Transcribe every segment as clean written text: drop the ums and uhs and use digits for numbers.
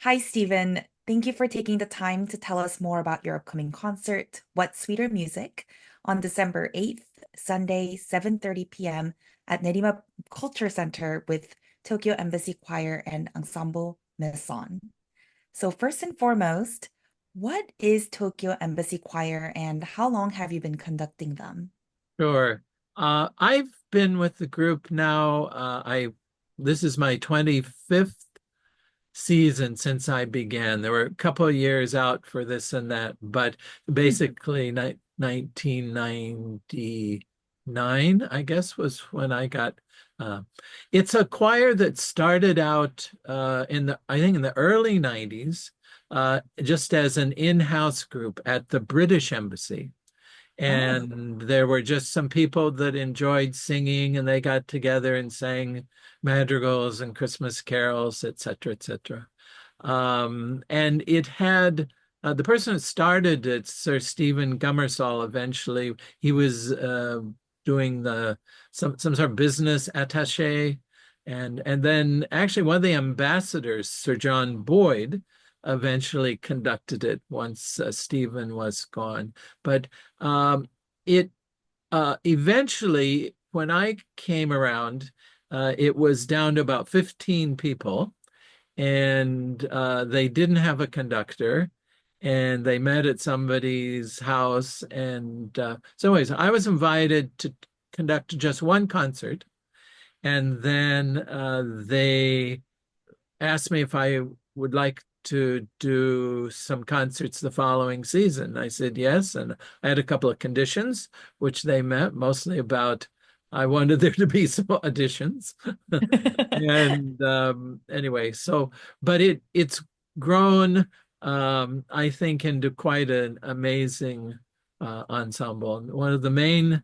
Hi, Stephen. Thank you for taking the time to tell us more about your upcoming concert, What Sweeter Music, on December 8th, Sunday, 7:30 p.m. at Nerima Culture Center with Tokyo Embassy Choir and Ensemble Maison. So first and foremost, what is Tokyo Embassy Choir and how long have you been conducting them? Sure. I've been with the group now. This is my 25th season since I began. There were a couple of years out for this and that, but Hmm. basically 1999, I guess, was when I got. Uh, it's a choir that started out I think in the early 90s, just as an in-house group at the British Embassy. Oh. And there were just some people that enjoyed singing, and they got together and sang madrigals and Christmas carols, et cetera, et cetera. And it had the person that started it, Sir Stephen Gummersall. Eventually, he was doing some sort of business attaché, and then actually one of the ambassadors, Sir John Boyd, eventually conducted it once Stephen was gone. But it eventually, when I came around, it was down to about 15 people, and they didn't have a conductor, and they met at somebody's house. And so, anyways, I was invited to conduct just one concert, and then they asked me if I would like to do some concerts the following season. I said yes, and I had a couple of conditions, which they met, mostly about I wanted there to be some additions. And anyway, but it's grown, I think, into quite an amazing ensemble. And one of the main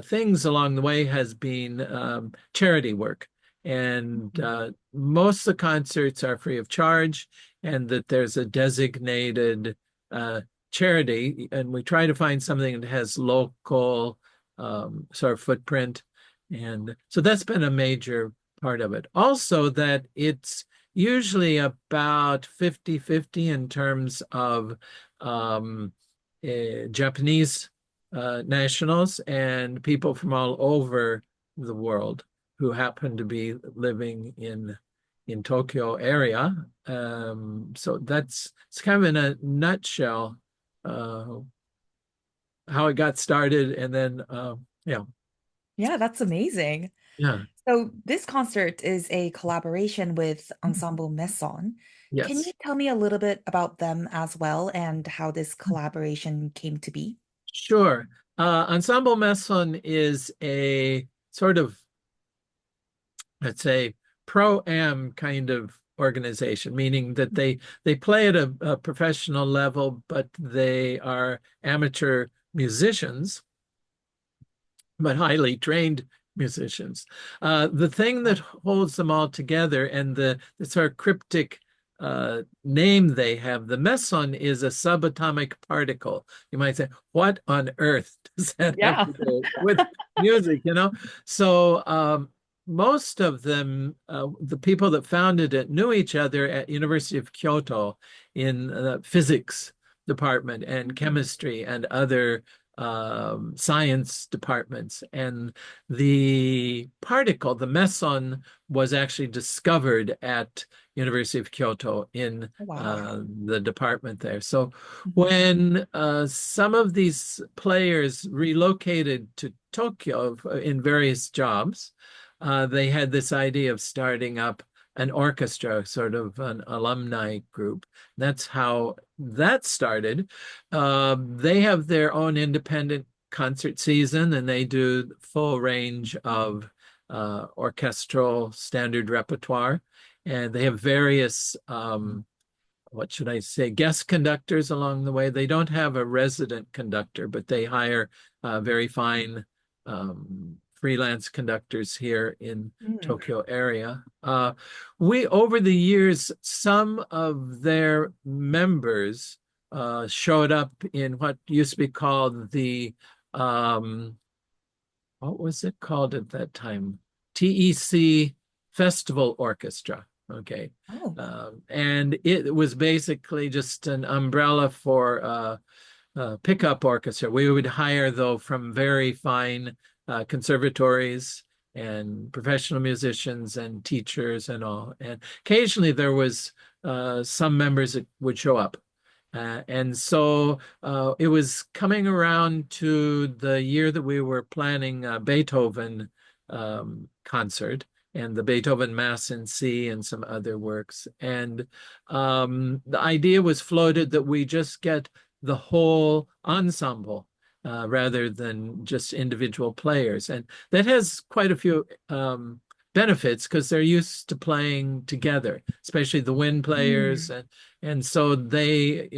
things along the way has been charity work. And most of the concerts are free of charge, and that there's a designated charity, and we try to find something that has local sort of footprint. And so that's been a major part of it. Also, that it's usually about 50-50 in terms of um, Japanese nationals and people from all over the world who happen to be living in Tokyo area. So it's kind of in a nutshell uh, how it got started, and then yeah, Yeah, that's amazing. yeah, So this concert is a collaboration with Ensemble Maison. Can you yes. tell me a little bit about them as well and how this collaboration came to be? Sure. Ensemble Maison is a sort of, let's say, pro-am kind of organization, meaning that they play at a professional level, but they are amateur musicians, but highly trained musicians. The thing that holds them all together, and the sort of cryptic name they have, the meson, is a subatomic particle. You might say, what on earth does that have Yeah. to do with music, you know? So most of them, the people that founded it, knew each other at University of Kyoto in the physics department and chemistry and other science departments. And the particle, the meson, was actually discovered at University of Kyoto in Wow. the department there. So Mhm. when some of these players relocated to Tokyo in various jobs, they had this idea of starting up an orchestra, sort of an alumni group. That's how that started. They have their own independent concert season, and they do full range of orchestral standard repertoire. And they have various, what should I say, guest conductors along the way. They don't have a resident conductor, but they hire very fine freelance conductors here in Mm. Tokyo area. We, over the years, some of their members showed up in what used to be called um, what was it called at that time? TEC Festival Orchestra. Okay. Oh, And it was basically just an umbrella for pickup orchestra. We would hire, though, from very fine conservatories and professional musicians and teachers and all. And occasionally there was some members that would show up. And so it was coming around to the year that we were planning a Beethoven concert and the Beethoven Mass in C and some other works. And the idea was floated that we just get the whole ensemble rather than just individual players. And that has quite a few benefits because they're used to playing together, especially the wind players. mm, And so they,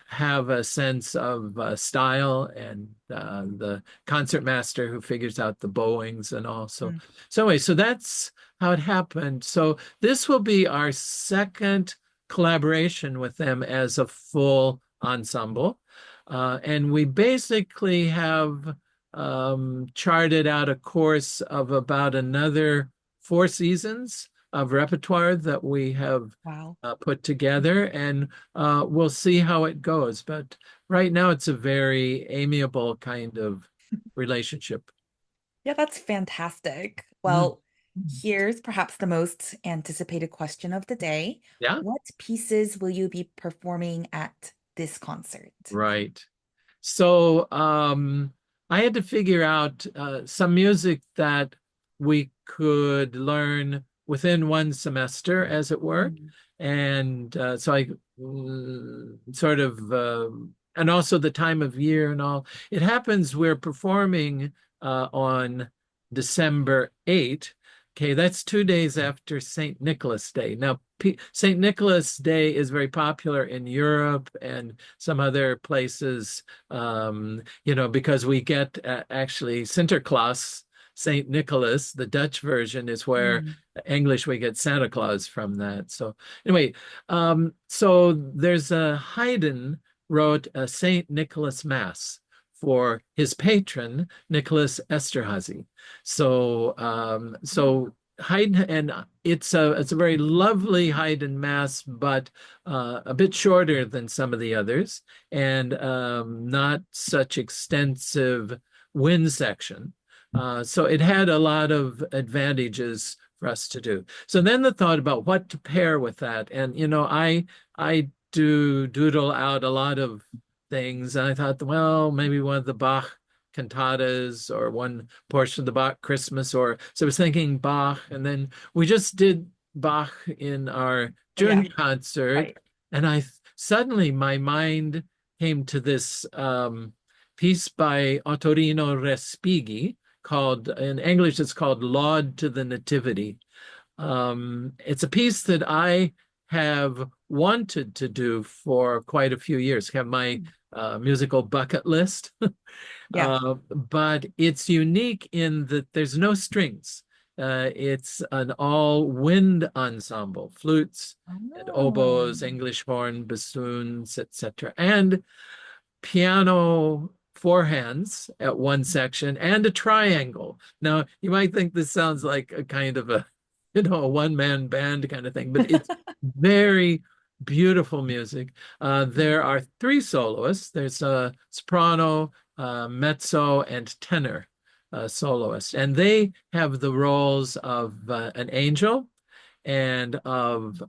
have a sense of style and the concertmaster who figures out the bowings and all. mm. So anyway, so that's how it happened. So this will be our second collaboration with them as a full ensemble. And we basically have charted out a course of about another 4 seasons of repertoire that we have Wow. put together, and we'll see how it goes. But right now, it's a very amiable kind of relationship. Yeah, that's fantastic. Mm. Well, here's perhaps the most anticipated question of the day. Yeah, What pieces will you be performing at this concert? right. So I had to figure out some music that we could learn within one semester, as it were. Mm, And so I sort of, and also the time of year and all. It happens we're performing on December 8th. Okay, that's 2 days after St. Nicholas Day. Now, St. Nicholas Day is very popular in Europe and some other places, because we get actually Sinterklaas, St. Nicholas, the Dutch version is where mm. English we get Santa Claus from that. So anyway, so there's a Haydn wrote a St. Nicholas Mass for his patron, Nicholas Esterhazy. So Haydn, and it's a very lovely Haydn Mass, but a bit shorter than some of the others, and not such extensive wind section. So it had a lot of advantages for us to do. So then the thought about what to pair with that, and I do doodle out a lot of things, and I thought, well, maybe one of the Bach cantatas or one portion of the Bach Christmas, or so I was thinking Bach, and then we just did Bach in our Oh, yeah, June concert, right. and I suddenly my mind came to this piece by Ottorino Respighi called, in English, it's called Laud to the Nativity. It's a piece that I have wanted to do for quite a few years, have my musical bucket list. Yeah. But it's unique in that there's no strings. It's an all wind ensemble, flutes and Oh, oboes, English horn, bassoons, etc. And piano four hands at one section and a triangle. Now, you might think this sounds like a kind of a one-man band kind of thing, but it's very beautiful music. There are three soloists. There's a soprano, mezzo, and tenor soloist, and they have the roles of an angel and of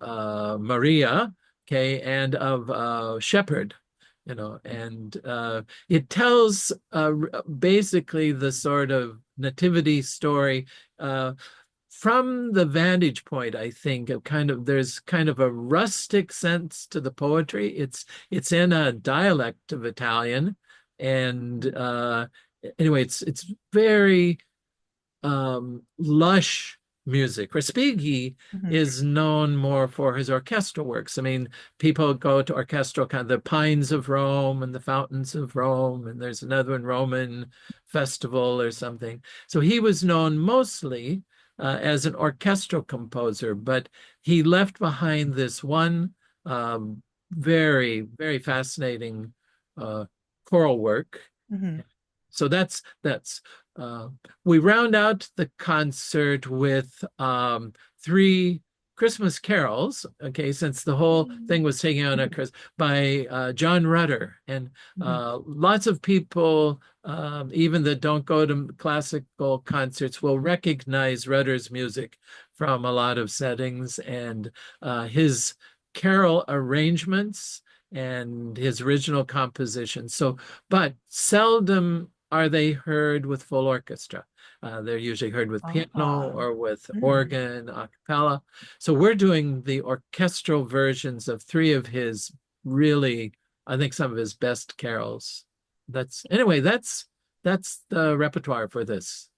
Maria, okay, and of shepherd, and it tells basically the sort of nativity story from the vantage point, I think, of there's kind of a rustic sense to the poetry. It's in a dialect of Italian, and anyway, it's very lush music. Respighi mhm. is known more for his orchestral works. I mean, people go to orchestral kind of the Pines of Rome and the Fountains of Rome, and there's another one, Roman Festival or something. So he was known mostly as an orchestral composer, but he left behind this one very, very fascinating uh, choral work. Mhm. So that's uh, we round out the concert with three Christmas carols, okay, since the whole Mm. thing was taking on a Chris by John Rutter, and Mhm. lots of people, even that don't go to classical concerts, will recognize Rutter's music from a lot of settings, and his carol arrangements and his original composition. So, but seldom are they heard with full orchestra. They're usually heard with piano Ah. or with Mm. organ, a cappella. So we're doing the orchestral versions of three of his really, I think some of his best carols. That's the repertoire for this.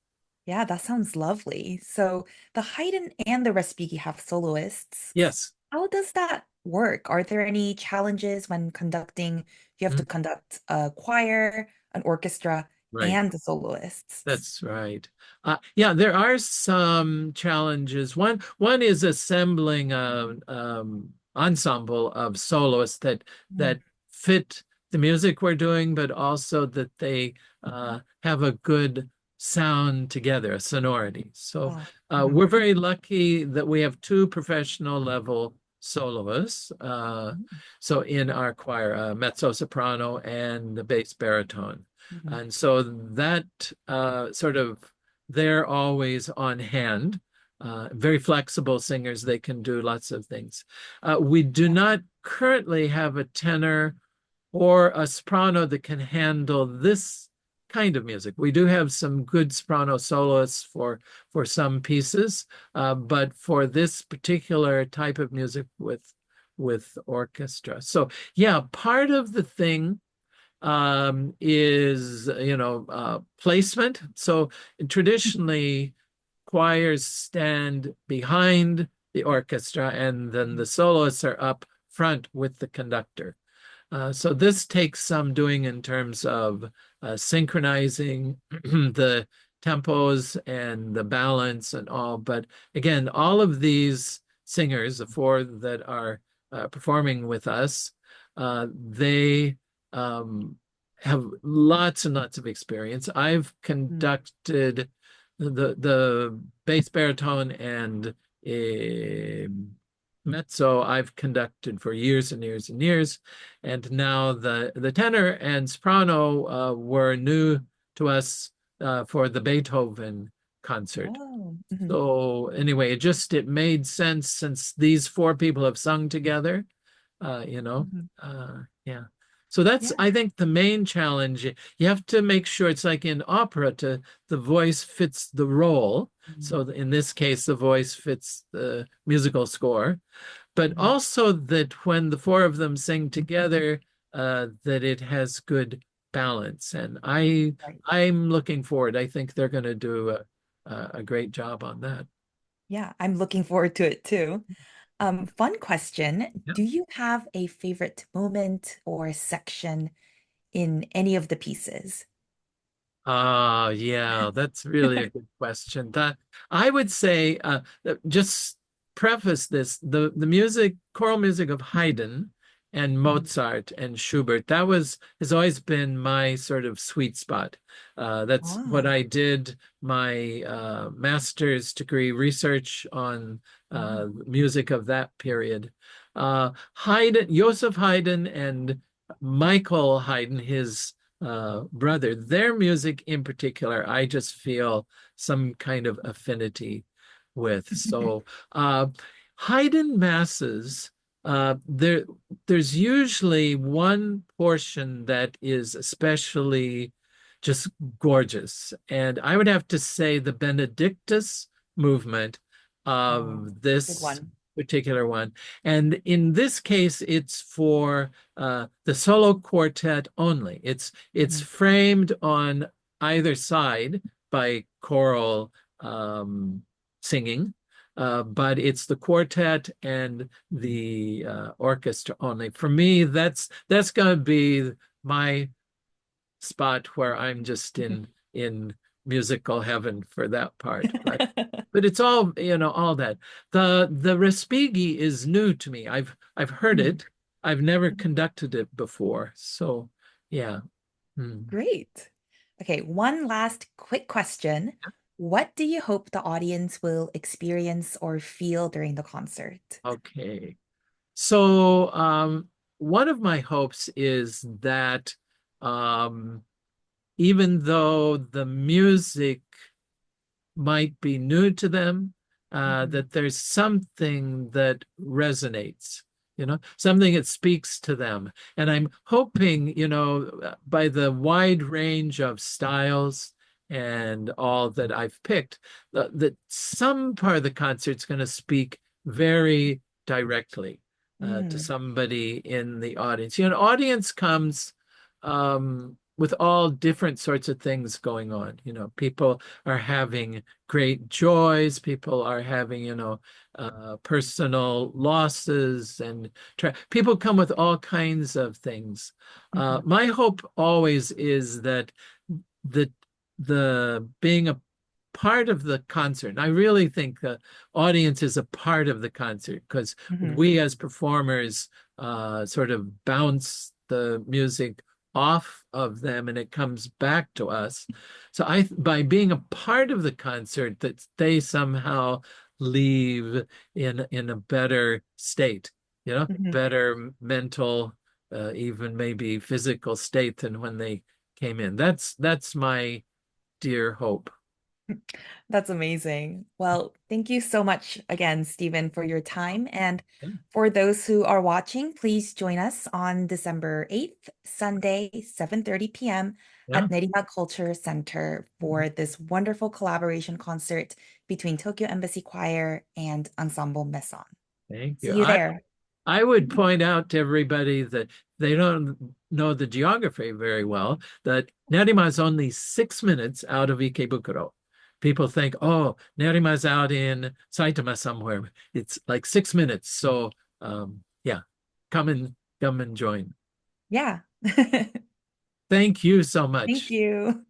Yeah, that sounds lovely. So the Haydn and the Respighi have soloists. Yes. How does that work? Are there any challenges when conducting? You have to Mm, conduct a choir, an orchestra, right. and the soloists. That's right. Yeah, there are some challenges. One is assembling a ensemble of soloists that Mm. fit the music we're doing, but also that they have a good sound together, a sonority. So Ah. Mhm. we're very lucky that we have two professional level soloists. Mhm. So in our choir, a mezzo soprano and the bass baritone. Mhm. And so that sort of they're always on hand. Very flexible singers, they can do lots of things. We do Yeah. not currently have a tenor or a soprano that can handle this kind of music. We do have some good soprano soloists for some pieces, but for this particular type of music with orchestra. So yeah, part of the thing is placement. So traditionally, choirs stand behind the orchestra, and then the soloists are up front with the conductor. So this takes some doing in terms of synchronizing the tempos and the balance and all. But again, all of these singers, the four that are performing with us, they um, have lots and lots of experience. I've Mm. conducted the bass baritone and mezzo I've conducted for years and years and years, and now the tenor and soprano were new to us for the Beethoven concert. Oh. Mhm. So anyway, it made sense since these four people have sung together, uh, you know, Mhm. yeah. So that's, Yeah. I think, the main challenge. You have to make sure it's like in opera to the voice fits the role. Mhm. So in this case, the voice fits the musical score, but Mhm. also that when the four of them sing together, that it has good balance. And Right. I'm looking forward. I think they're going to do a great job on that. Yeah, I'm looking forward to it too. Fun question. Yeah. Do you have a favorite moment or section in any of the pieces? Yeah, that's really a good question. That I would say, just preface this, the music, choral music of Haydn and Mhm. Mozart and Schubert, has always been my sort of sweet spot. That's what Ah. I did my master's degree research on Mhm. music of that period. Haydn, Joseph Haydn and Michael Haydn, his brother. Their music in particular, I just feel some kind of affinity with. So, Haydn masses, there's usually one portion that is especially just gorgeous, and I would have to say the Benedictus movement Oh, of good this one. particular one. And in this case, it's for the solo quartet only. It's Mhm. framed on either side by choral um, singing, but it's the quartet and the orchestra only. For me, that's going to be my spot where I'm just in musical heaven for that part. But it's all, all that. The Respighi is new to me. I've heard Mhm. it. I've never conducted it before. So yeah. Hmm. Great. Okay, one last quick question. What do you hope the audience will experience or feel during the concert? Okay. So, one of my hopes is that um, even though the music might be new to them, Mhm. that there's something that resonates, something that speaks to them. And I'm hoping, by the wide range of styles and all that I've picked, that some part of the concert's going to speak very directly to Mm, somebody in the audience. An audience comes with all different sorts of things going on. People are having great joys. People are having, personal losses, and people come with all kinds of things. mhm, My hope always is that the the being a part of the concert. And I really think the audience is a part of the concert because mhm, we as performers sort of bounce the music off of them and it comes back to us. So by being a part of the concert, that they somehow leave in a better state, mhm. better mental, even maybe physical state than when they came in. That's my dear hope. That's amazing. Well, thank you so much again, Stephen, for your time. And for those who are watching, please join us on December 8th, Sunday, 7:30 p.m. Yeah. at Nerima Culture Center for this wonderful collaboration concert between Tokyo Embassy Choir and Ensemble Maison. Thank See you. you I there. I would point out to everybody that they don't know the geography very well, that Nerima is only 6 minutes out of Ikebukuro. People think, oh, Nerima's out in Saitama somewhere. It's like 6 minutes. So yeah, come and join. Yeah. Thank you so Thank much. you.